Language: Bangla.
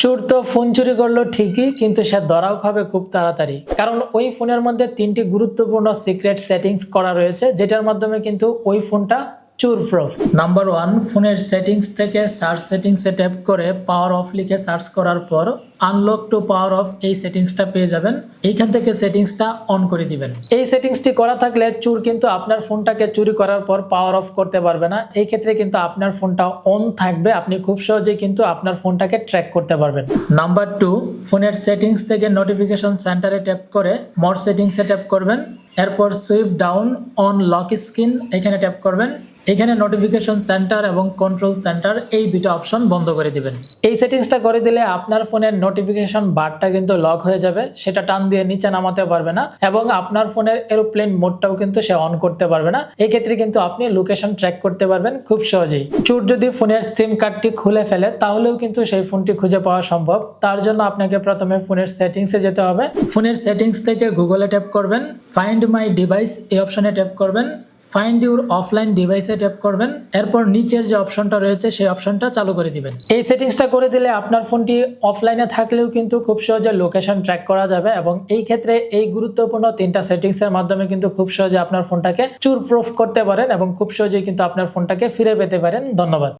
চোর তো ফোন চুরি করলো ঠিকই, কিন্তু সে ধরাও খাবে খুব তাড়াতাড়ি। কারণ ওই ফোনের মধ্যে 3টি গুরুত্বপূর্ণ সিক্রেট সেটিংস করা রয়েছে, যেটার মাধ্যমে কিন্তু ওই ফোনটা চোর প্রুফ। নাম্বার 1, ফোনের সেটিংস থেকে সার্চ সেটিংসে ট্যাপ করে পাওয়ার অফ লিখে সার্চ করার পর আনলক টু পাওয়ার অফ এই সেটিংসটা পেয়ে যাবেন। এইখান থেকে সেটিংসটা অন করে দিবেন। এই সেটিংসটি করা থাকলে চোর কিন্তু আপনার ফোনটাকে চুরি করার পর পাওয়ার অফ করতে পারবে না। এই ক্ষেত্রে কিন্তু আপনার ফোনটা অন থাকবে, আপনি খুব সহজেই কিন্তু আপনার ফোনটাকে ট্র্যাক করতে পারবেন। নাম্বার 2, ফোনের সেটিংস থেকে নোটিফিকেশন সেন্টারে ট্যাপ করে মোর সেটিংসে ট্যাপ করবেন। এরপর sweep down on lock screen এখানে ট্যাপ করবেন। এখানে নোটিফিকেশন সেন্টার এবং কন্ট্রোল সেন্টার এই দুইটা অপশন বন্ধ করে দিবেন। এই সেটিংসটা করে দিলে আপনার ফোনের নোটিফিকেশন বারটা কিন্তু লক হয়ে যাবে, সেটা টান দিয়ে নিচে নামাতে পারবে না, এবং আপনার ফোনের এরোপ্লেন মোডটাও কিন্তু সে অন করতে পারবে না। এই ক্ষেত্রে কিন্তু আপনি লোকেশন ট্র্যাক করতে পারবেন খুব সহজেই। চোর যদি ফোনের সিম কার্ডটি খুলে ফেলে তাহলেও কিন্তু সেই ফোনটি খুঁজে পাওয়া সম্ভব। তার জন্য আপনাকে প্রথমে ফোনের সেটিংসে যেতে হবে। ফোনের সেটিংস থেকে গুগলে ট্যাপ করবেন, ফাইন্ড মাই ডিভাইস এই অপশনে ট্যাপ করবেন, ফাইন্ড ইউর অফলাইন ডিভাইসে ট্যাপ করবেন। এরপর নিচের যে অপশনটা রয়েছে সেই অপশনটা চালু করে দিবেন। এই সেটিংসটা করে দিলে আপনার ফোনটি অফলাইনে থাকলেও কিন্তু খুব সহজে লোকেশন ট্র্যাক করা যাবে, এবং এই ক্ষেত্রে এই গুরুত্বপূর্ণ 3টা সেটিংসের মাধ্যমে কিন্তু খুব সহজে আপনার ফোনটাকে চোর প্রুফ করতে পারেন এবং খুব সহজেই কিন্তু আপনার ফোনটাকে ফিরে পেতে পারেন। ধন্যবাদ।